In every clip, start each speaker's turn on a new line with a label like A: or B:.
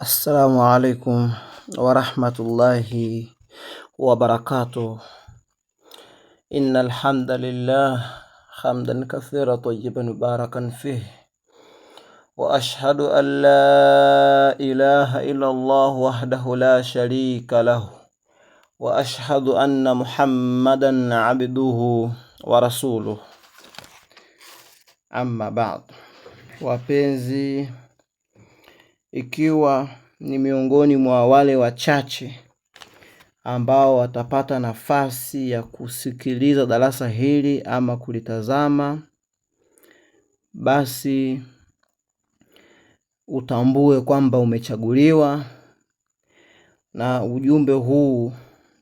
A: السلام عليكم ورحمة الله وبركاته. إن الحمد لله حمدا كثيرا طيبا مباركا فيه، وأشهد أن لا إله إلا الله وحده لا شريك له، وأشهد أن محمدا عبده ورسوله. Amma baad, wapenzi, ikiwa ni miongoni mwa wale wachache ambao watapata nafasi ya kusikiliza darasa hili ama kulitazama, basi utambue kwamba umechaguliwa, na ujumbe huu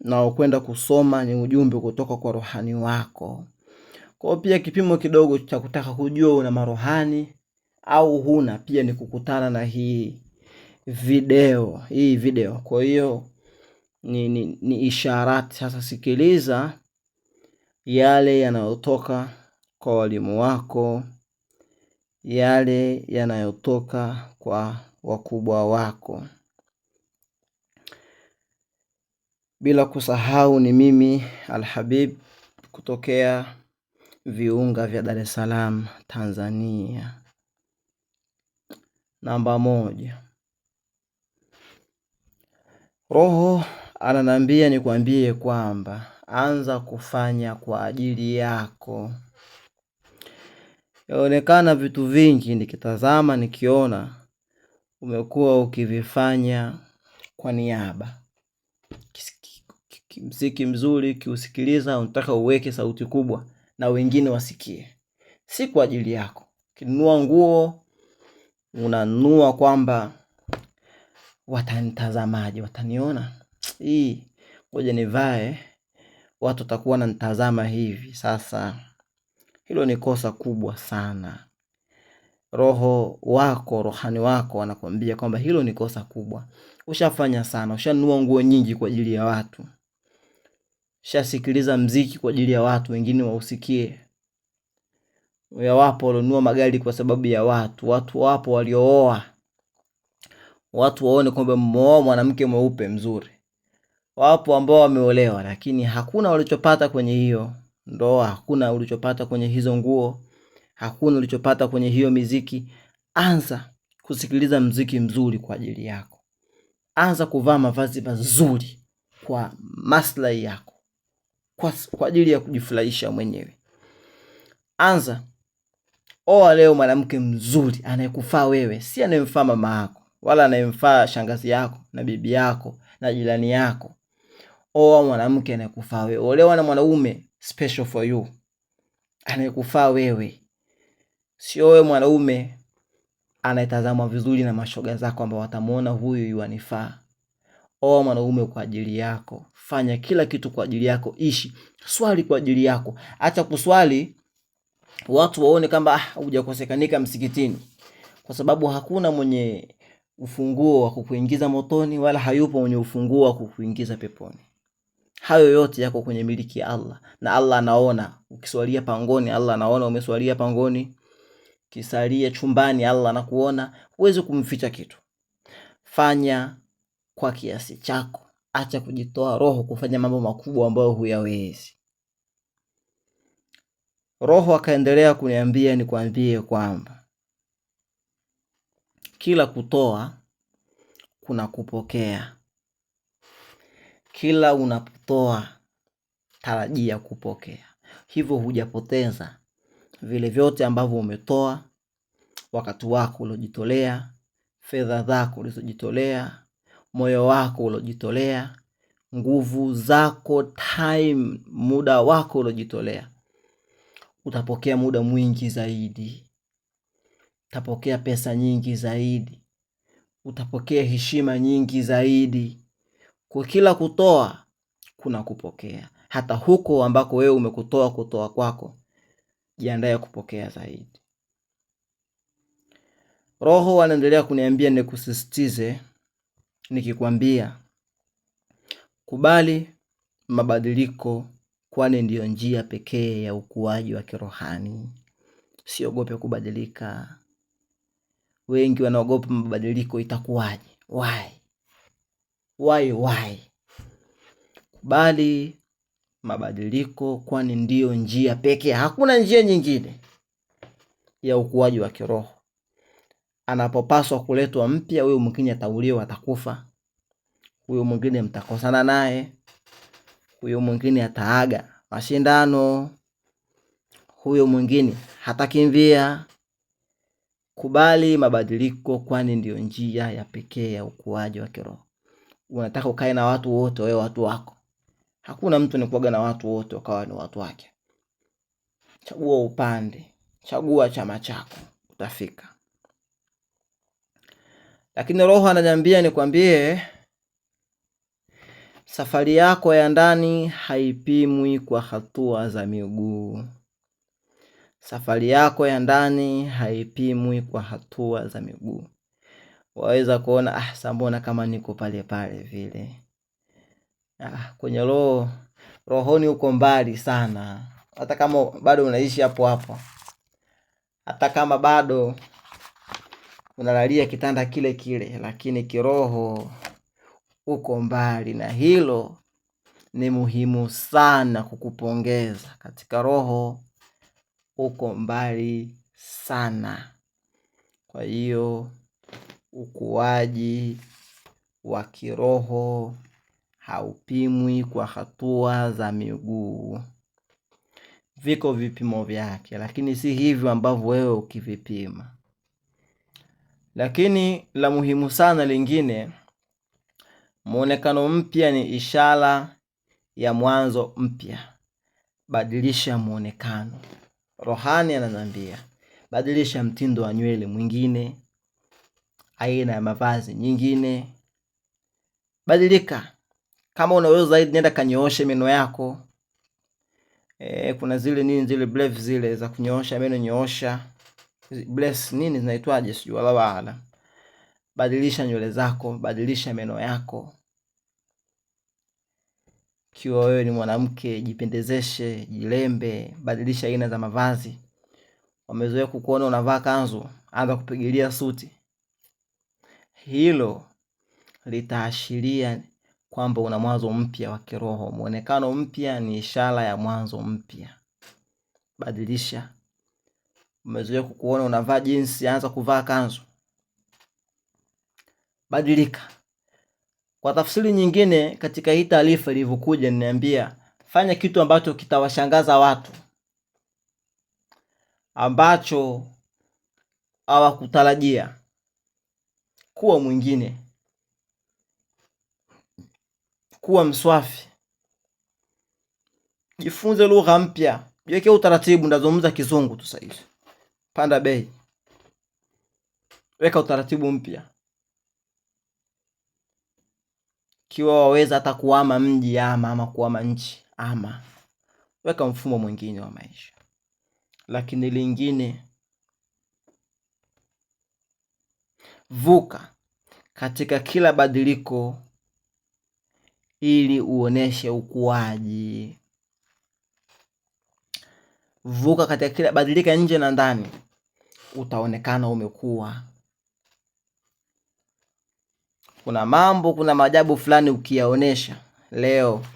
A: na kwenda kusoma ni ujumbe kutoka kwa rohani wako. Kwa pia kipimo kidogo cha kutaka kujua una marohani au huna, pia ni kukutana na hii video. Kwa hiyo ni isharati. Sasa sikiliza yale yanayotoka kwa walimu wako, yale yanayotoka kwa wakubwa wako. Bila kusahau ni mimi Alhabib kutokea viunga vya Dar es Salaam, Tanzania. Namba 1. Roho ananiambia nikwambie kwamba anza kufanya kwa ajili yako. Yaonekana vitu vingi nikitazama nikiona umekuwa ukivifanya kwa niaba. Muziki mzuri kiusikiliza unataka uweke sauti kubwa na wengine wasikie. Si kwa ajili yako. Ukinunua nguo unanunua kwamba watanitazamaje, wataniona hii, ngoja nivae, watu watakuwa wananitazama hivi. Sasa hilo ni kosa kubwa sana. Roho wako, rohani wako anakuambia kwamba hilo ni kosa kubwa. Ushafanya sana, ushanunua nguo nyingi kwa ajili ya watu, ushasikiliza mziki kwa ajili ya watu wengine wausikie. Wapo walionunua magari kwa sababu ya watu wapo waliooa watu waone kwamba mmeoa mwanamke mweupe mzuri. Wapo ambao wameolewa lakini hakuna walichopata kwenye hiyo ndoa, hakuna ulichopata kwenye hizo nguo, hakuna ulichopata kwenye hiyo miziki. Anza kusikiliza mziki mzuri kwa ajili yako. Anza kuvaa mavazi mazuri kwa maslahi yako, kwa ajili ya kujifurahisha mwenyewe. Anza oa leo mwanamke mzuri anayekufaa wewe, si anayemfaa mama yako wala anayemfaa shangazi yako na bibi yako na jirani yako. Oa mwanamke anayekufaa wewe. Olewa na mwanaume special for you, anayekufaa wewe. Sio wewe mwanaume anayetazamwa vizuri na mashoga zako ambao watamuona huyu yuanifaa. Oa mwanaume kwa ajili yako. Fanya kila kitu kwa ajili yako. Ishi, swali kwa ajili yako. Acha kuswali watu waone kama hujakosekanika msikitini, kwa sababu hakuna mwenye ufunguo wa kukuingiza motoni wala hayupo mwenye ufunguo wa kukuingiza peponi. Hayo yote yako kwenye miliki ya Allah, na Allah anaona. Ukiswalia pangoni Allah anaona umeswalia pangoni, kisalia chumbani Allah anakuona. Huwezi kumficha kitu. Fanya kwa kiasi chako. Acha kujitoa roho kufanya mambo makubwa ambayo huyawezi. Roho akaendelea kuniambia nikwambie kwamba kila kutoa kuna kupokea. Kila unapotoa tarajia kupokea. Hivyo hujapoteza vile vyote ambavyo umetoa, wakati wako uliojitolea, fedha zako ulizojitolea, moyo wako uliojitolea, nguvu zako, time, muda wako uliojitolea. Utapokea muda mwingi zaidi. Utapokea pesa nyingi zaidi. Utapokea heshima nyingi zaidi. Kwa kila kutoa kuna kupokea. Hata huko ambako wewe kutoa kwako, jiandae kupokea zaidi. Roho anaendelea kuniambia nikusisitize nikikwambia kubali mabadiliko, kwani ndiyo njia pekee ya ukuaji wa kirohani. Siogope kubadilika. Wengi wanaogopa mabadiliko, itakuwaje? Why? Kubali mabadiliko, kwani ndiyo njia pekee. Hakuna njia nyingine ya ukuaji wa kiroho. Anapopaswa kuletwa mpya, huyo mwingine atauliwa, atakufa. Huyo mwingine mtakosana naye. Huyo mwingine ataaga mashindano. Huyo mwingine hatakimbia. Kubali mabadiliko, kwani ndiyo njia ya pekee ya ukuaji wa kiroho. Unataka ukae na watu wote, wewe watu wako. Hakuna mtu anakuaga na watu wote wakawa ni watu wake. Chagua upande, chagua chama chako, utafika. Lakini Roho ananiambia nikwambie, safari yako ya ndani haipimwi kwa hatua za miguu. Safari yako ya ndani haipimwi kwa hatua za miguu. Waweza kuona mbona kama niko pale pale vile. Kwenye rohoni uko mbali sana. Hata kama bado unaishi hapo hapo. Hata kama bado unalalia kitanda kile kile, lakini kiroho uko mbali, na hilo ni muhimu sana kukupongeza. Katika roho uko mbali sana. Kwa hiyo ukuaji wa kiroho haupimwi kwa hatua za miguu. Viko vipimo vyake, lakini si hivyo ambavyo wewe ukivipima. Lakini la muhimu sana lingine, muonekano mpya ni ishara ya mwanzo mpya. Badilisha muonekano. Rohani ananiambia, badilisha mtindo wa nywele mwingine, aina ya mavazi nyingine. Badilika. Kama unaweza zaidi, nenda kanyooshe meno yako. Kuna zile blades zile za kunyoosha meno, nyoosha. Bless nini zinaitwaje sijui wala. Badilisha nywele zako, badilisha meno yako. Kiwa wewe ni mwanamke, jipendezeshe, jilembe, badilisha aina za mavazi. Wamezoea kukuona unavaa kanzu, anza kupigilia suti. Hilo litaashiria kwamba una mwanzo mpya wa kiroho. Muonekano mpya ni ishara ya mwanzo mpya. Badilisha. Umezoea kukuona unavaa jeans, anza kuvaa kanzu. Badilika. Kwa tafsiri nyingine, katika hii taarifa ilivyokuja niambia, fanya kitu ambacho kitawashangaza watu, ambacho hawakutarajia. Kuwa mwingine. Kuwa mswafi. Jifunze lugha mpya. Jiweke utaratibu. Ndazungumza kizungu tu sasa hivi. Panda bei. Weka utaratibu mpya. Kiwa waweza hata kuhama mji ama kuhama nchi, weka mfumo mwingine wa maisha. Lakini lingine, vuka katika kila badiliko ili uoneshe ukuaji. Vuka katika kila badilika, nje na ndani, utaonekana umekua. Kuna maajabu fulani ukiyaonesha leo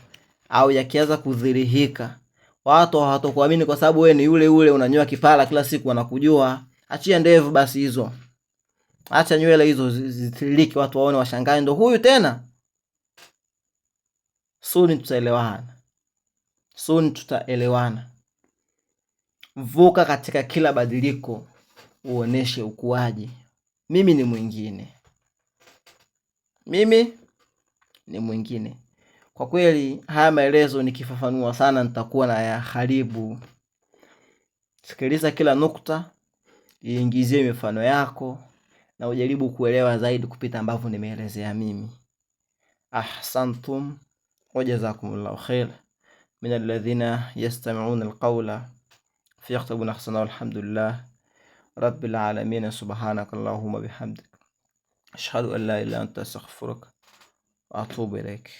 A: au yakianza kudhihirika, watu hawatakuamini kwa sababu wewe ni yule unanyoa kipara kila siku, wanakujua. Achia ndevu basi hizo. Acha nywele hizo zitilike, watu waone, washangae, ndo huyu tena. Soon tutaelewana. Vuka katika kila badiliko, uoneshe ukuaji. Mimi ni mwingine. Kwa kweli haya maelezo nikifafanua sana nitakuwa na ya haribu. Sikiliza kila nukta, iingizie mifano yako, na ujaribu kuelewa zaidi kupita ambavyo nimeelezea mimi. Ahsantum wa jazakumullahu khair min alladhina yastami'una alqawla fayattabi'una ahsanahu. Alhamdulillah rabbil alamin. Subhanakallahumma bihamdik, ashhadu an la ilaha illa anta astaghfiruka wa atubu ilaik.